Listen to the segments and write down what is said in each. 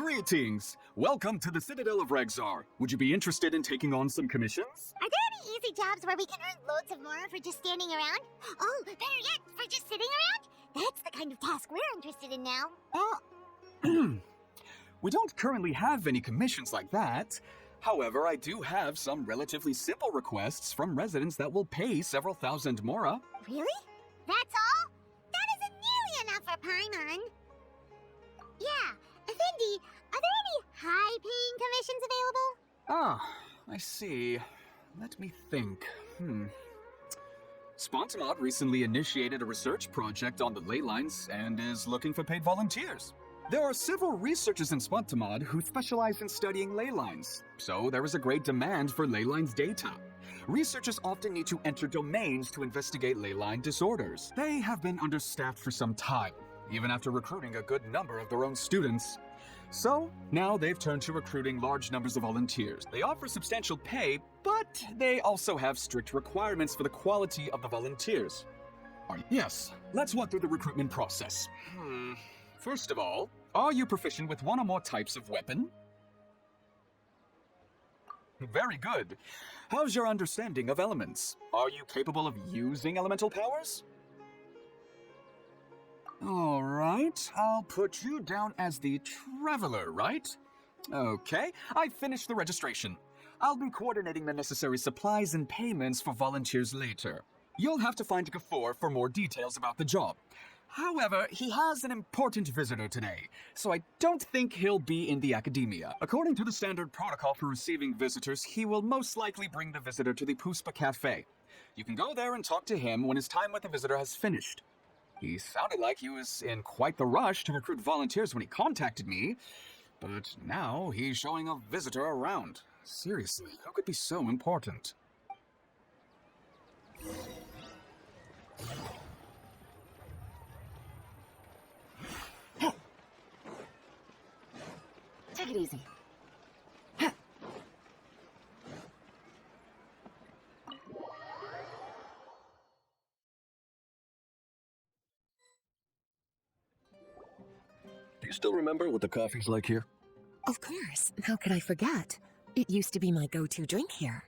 Greetings! Welcome to the Citadel of Rexar. Would you be interested in taking on some commissions? Are there any easy jobs where we can earn loads of more for just standing around? Oh, better yet, for just sitting around? That's the kind of task we're interested in now. We don't currently have any commissions like that. However, I do have some relatively simple requests from residents that will pay several thousand mora. Really? That's all? That isn't nearly enough for Paimon. Yeah, Effendi, are there any high-paying commissions available? Ah, I see. Let me think. Spontamod recently initiated a research project on the ley lines and is looking for paid volunteers. There are several researchers in Spontamod who specialize in studying ley lines, so there is a great demand for ley lines data. Researchers often need to enter domains to investigate ley line disorders. They have been understaffed for some time, even after recruiting a good number of their own students. So, now they've turned to recruiting large numbers of volunteers. They offer substantial pay, but they also have strict requirements for the quality of the volunteers. Yes, let's walk through the recruitment process. First of all, are you proficient with one or more types of weapon? Very good. How's your understanding of elements? Are you capable of using elemental powers? All right, I'll put you down as the Traveler, right? Okay, I've finished the registration. I'll be coordinating the necessary supplies and payments for volunteers later. You'll have to find Gafor for more details about the job. However, he has an important visitor today, so I don't think he'll be in the academia. According to the standard protocol for receiving visitors, he will most likely bring the visitor to the Puspa Cafe. You can go there and talk to him when his time with the visitor has finished. He sounded like he was in quite the rush to recruit volunteers when he contacted me, but now he's showing a visitor around. Seriously, who could be so important? Take it easy. Do you still remember what the coffee's like here? Of course. How could I forget? It used to be my go-to drink here.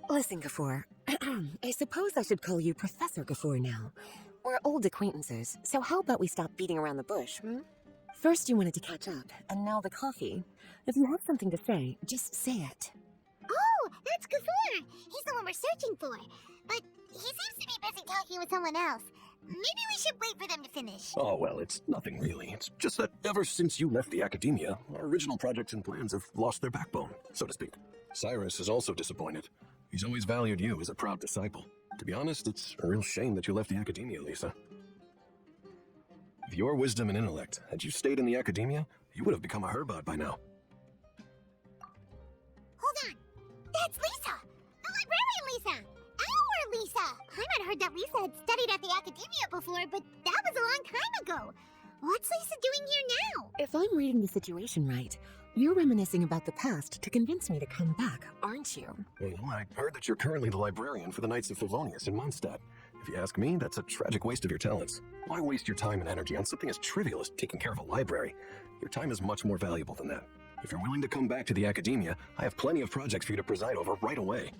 Listen, Gafor. I suppose I should call you Professor Gafor now. We're old acquaintances, so how about we stop beating around the bush, First you wanted to catch up, and now the coffee. If you have something to say, just say it. Oh, that's Gafor. He's the one we're searching for. But he seems to be busy talking with someone else. Maybe we should wait for them to finish. Oh, well, it's nothing really. It's just that ever since you left the academia, our original projects and plans have lost their backbone, so to speak. Cyrus is also disappointed. He's always valued you as a proud disciple. To be honest, it's a real shame that you left the academia, Lisa. With your wisdom and intellect, had you stayed in the academia, you would have become a herbot by now. Hold on. That's Lisa. The librarian Lisa. Our Lisa. Paimon heard that Lisa had studied at the academia before, but that was a long time ago. What's Lisa doing here now? If I'm reading the situation right, you're reminiscing about the past to convince me to come back, aren't you? Well, I heard that you're currently the librarian for the Knights of Favonius in Mondstadt. If you ask me, that's a tragic waste of your talents. Why waste your time and energy on something as trivial as taking care of a library? Your time is much more valuable than that. If you're willing to come back to the academia, I have plenty of projects for you to preside over right away.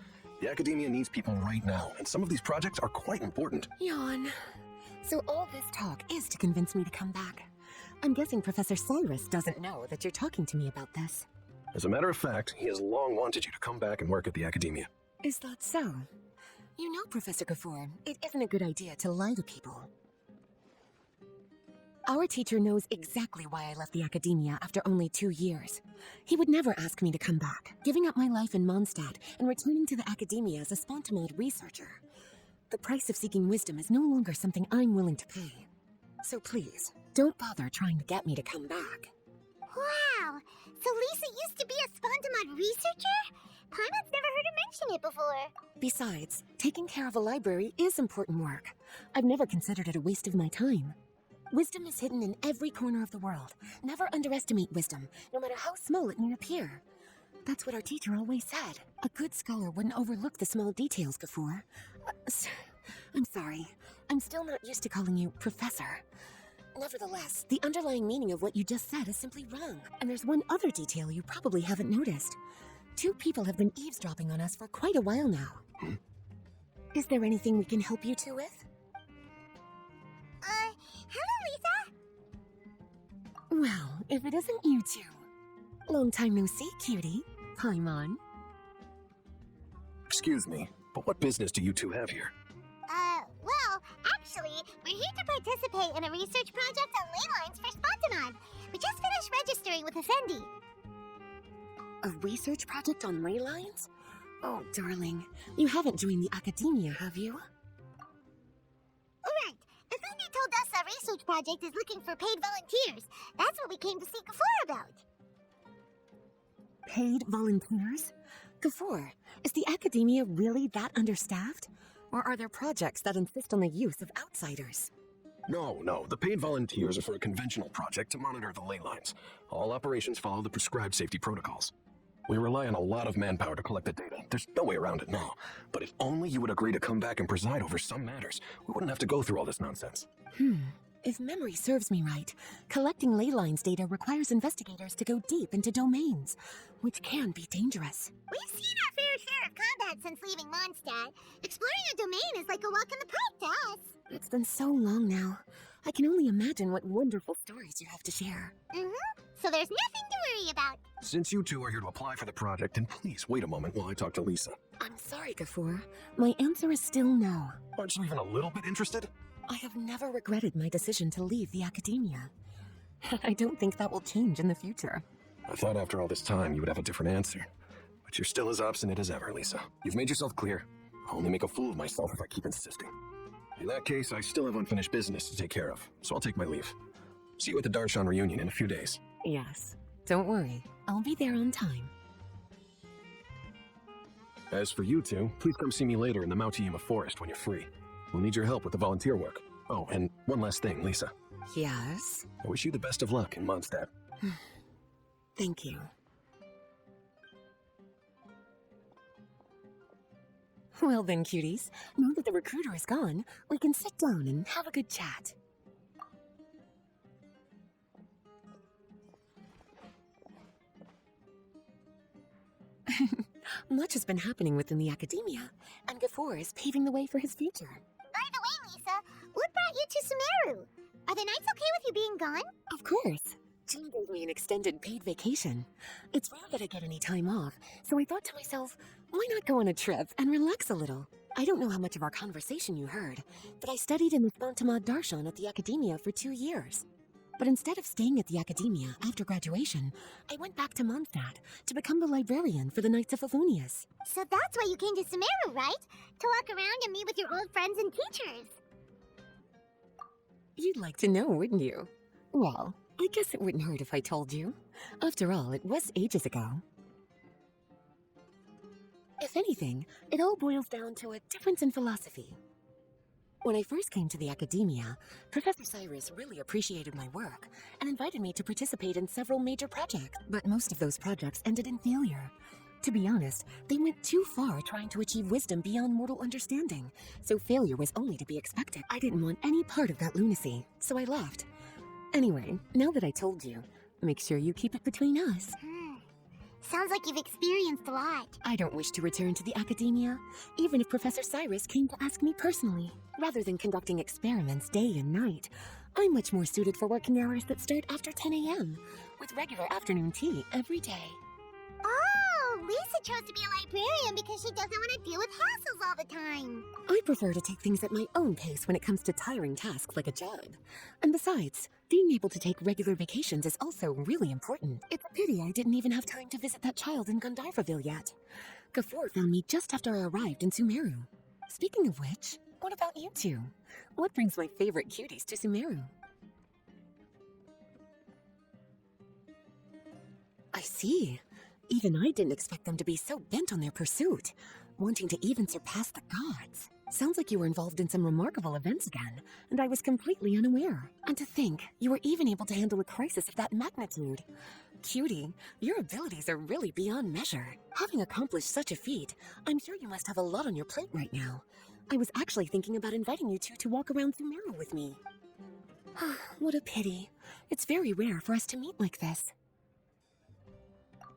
The academia needs people right now, and some of these projects are quite important. Yawn. So all this talk is to convince me to come back. I'm guessing Professor Cyrus doesn't know that you're talking to me about this. As a matter of fact, he has long wanted you to come back and work at the academia. Is that so? You know, Professor Gafor, it isn't a good idea to lie to people. Our teacher knows exactly why I left the academia after only 2 years. He would never ask me to come back, giving up my life in Mondstadt and returning to the academia as a Spontamod researcher. The price of seeking wisdom is no longer something I'm willing to pay. So please, don't bother trying to get me to come back. Wow. So Lisa used to be a Spontamod researcher? Paimon's never heard her mention it before. Besides, taking care of a library is important work. I've never considered it a waste of my time. Wisdom is hidden in every corner of the world. Never underestimate wisdom, no matter how small it may appear. That's what our teacher always said. A good scholar wouldn't overlook the small details, Gafor. I'm sorry. I'm still not used to calling you Professor. Nevertheless, the underlying meaning of what you just said is simply wrong. And there's one other detail you probably haven't noticed. 2 people have been eavesdropping on us for quite a while now. Is there anything we can help you two with? Hello, Lisa. Well, if it isn't you two. Long time no see, cutie. Paimon. Excuse me, but what business do you two have here? Well, actually, we're here to participate in a research project on ley lines for Spontanon. We just finished registering with Effendi. A research project on ley lines? Oh, darling, you haven't joined the academia, have you? Alright, Effendi told us our research project is looking for paid volunteers. That's what we came to see Gafoor about. Paid volunteers? Gafoor, is the academia really that understaffed? Or are there projects that insist on the use of outsiders? No, the paid volunteers are for a conventional project to monitor the ley lines. All operations follow the prescribed safety protocols. We rely on a lot of manpower to collect the data. There's no way around it now. But if only you would agree to come back and preside over some matters, we wouldn't have to go through all this nonsense. If memory serves me right, collecting ley lines data requires investigators to go deep into domains, which can be dangerous. We've seen our fair share of combat since leaving Mondstadt. Exploring a domain is like a walk in the park to us. It's been so long now. I can only imagine what wonderful stories you have to share. So there's nothing to worry about. Since you two are here to apply for the project, then please wait a moment while I talk to Lisa. I'm sorry, Gafoor. My answer is still no. Aren't you even a little bit interested? I have never regretted my decision to leave the academia. I don't think that will change in the future. I thought after all this time you would have a different answer. But you're still as obstinate as ever, Lisa. You've made yourself clear. I'll only make a fool of myself if I keep insisting. In that case, I still have unfinished business to take care of, so I'll take my leave. See you at the Darshan reunion in a few days. Yes. Don't worry. I'll be there on time. As for you two, please come see me later in the Mautiyama forest when you're free. We'll need your help with the volunteer work. Oh, and one last thing, Lisa. Yes? I wish you the best of luck in Mondstadt. Thank you. Well then, cuties, now that the recruiter is gone, we can sit down and have a good chat. Much has been happening within the academia, and Gafoor is paving the way for his future. By the way, Lisa, what brought you to Sumeru? Are the nights okay with you being gone? Of course. Jim gave me an extended paid vacation. It's rare that I get any time off, so I thought to myself, why not go on a trip and relax a little? I don't know how much of our conversation you heard, but I studied in the Spontamad Darshan at the academia for 2 years. But instead of staying at the academia after graduation, I went back to Mondstadt to become the librarian for the Knights of Favonius. So that's why you came to Sumeru, right? To walk around and meet with your old friends and teachers. You'd like to know, wouldn't you? Well, I guess it wouldn't hurt if I told you. After all, it was ages ago. If anything, it all boils down to a difference in philosophy. When I first came to the academia, Professor Cyrus really appreciated my work and invited me to participate in several major projects, but most of those projects ended in failure. To be honest, they went too far trying to achieve wisdom beyond mortal understanding, so failure was only to be expected. I didn't want any part of that lunacy, so I left. Anyway, now that I told you, make sure you keep it between us. Sounds like you've experienced a lot. I don't wish to return to the academia, even if Professor Cyrus came to ask me personally. Rather than conducting experiments day and night, I'm much more suited for working hours that start after 10 a.m., with regular afternoon tea every day. Oh, Lisa chose to be a librarian because she doesn't want to deal with hassles all the time. I prefer to take things at my own pace when it comes to tiring tasks like a job. And besides, being able to take regular vacations is also really important. It's a pity I didn't even have time to visit that child in Gandharvaville yet. Gafoor found me just after I arrived in Sumeru. Speaking of which, what about you two? What brings my favorite cuties to Sumeru? I see. Even I didn't expect them to be so bent on their pursuit, wanting to even surpass the gods. Sounds like you were involved in some remarkable events again, and I was completely unaware. And to think, you were even able to handle a crisis of that magnitude. Cutie, your abilities are really beyond measure. Having accomplished such a feat, I'm sure you must have a lot on your plate right now. I was actually thinking about inviting you two to walk around Sumeru with me. What a pity. It's very rare for us to meet like this.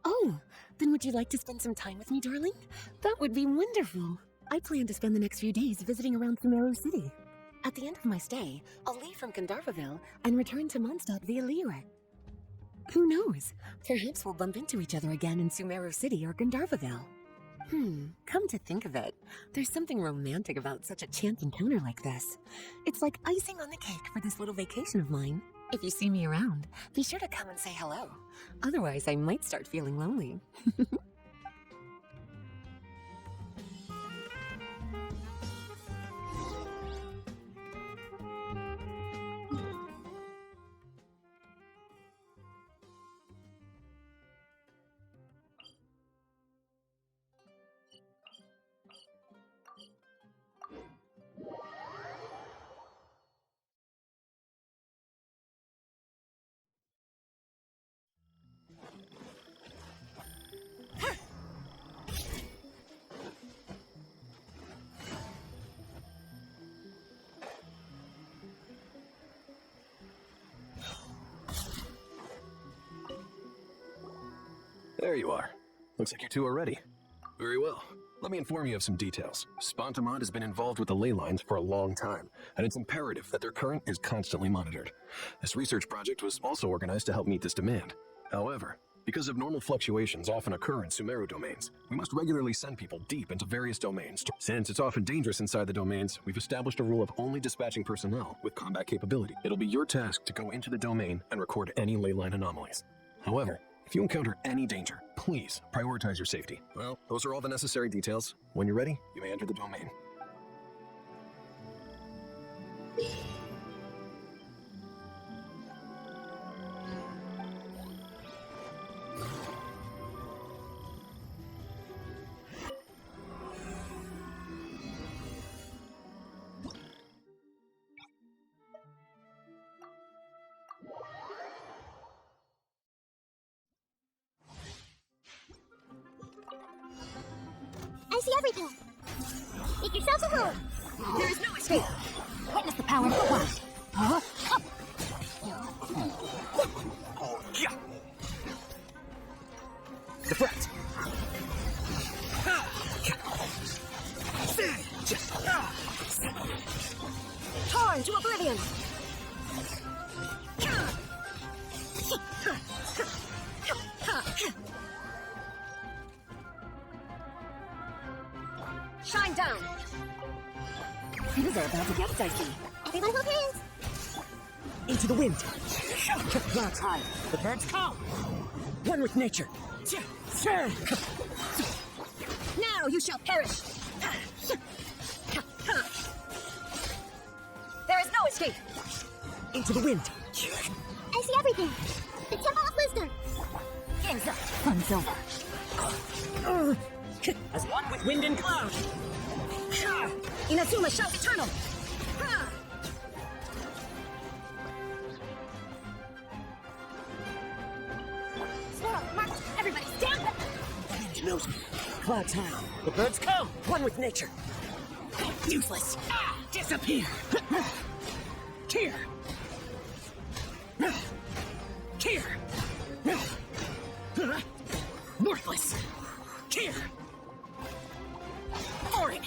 Oh, then would you like to spend some time with me, darling? That would be wonderful. I plan to spend the next few days visiting around Sumeru City. At the end of my stay, I'll leave from Gandharvaville and return to Mondstadt via Liyue. Who knows? Perhaps we'll bump into each other again in Sumeru City or Gandharvaville. Come to think of it, there's something romantic about such a chance encounter like this. It's like icing on the cake for this little vacation of mine. If you see me around, be sure to come and say hello. Otherwise, I might start feeling lonely. There you are. Looks like you two are ready. Very well. Let me inform you of some details. Spontamod has been involved with the ley lines for a long time, and it's imperative that their current is constantly monitored. This research project was also organized to help meet this demand. However, because abnormal fluctuations often occur in Sumeru domains, we must regularly send people deep into various domains. Since it's often dangerous inside the domains, we've established a rule of only dispatching personnel with combat capability. It'll be your task to go into the domain and record any ley line anomalies. However, if you encounter any danger, please prioritize your safety. Well, those are all the necessary details. When you're ready, you may enter the domain. I see everything. Make yourself at home. There is no escape! Witness the power of the wild! Huh? Deflect! Torn to oblivion! Shine down! Things are about to get dicey. Everyone hold hands. Into the wind! Clouds high, the birds come! One with nature! Now you shall perish! There is no escape! Into the wind! I see everything. The Temple of Wisdom. Game's up! Fun's over! As one with wind and cloud! Inazuma shouts eternal! Swirl, march, everybody stand up. Wind knows me. Clouds high. The birds come! One with nature! Useless! Disappear! Tear! Tear! Worthless! Tear! Foreign!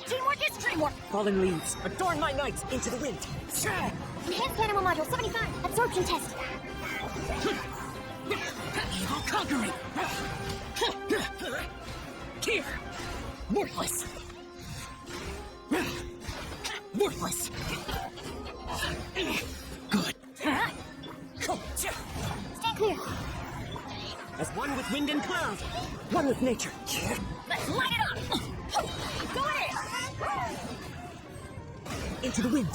Teamwork is dreamwork. Fallen leaves, adorn my night into the wind! Enhanced animal module 75. Absorption test. Evil conquering! Tear! Worthless! Worthless! Good! Stay clear. As one with wind and cloud, one with nature. Let's light it up. Go ahead. Into the wind.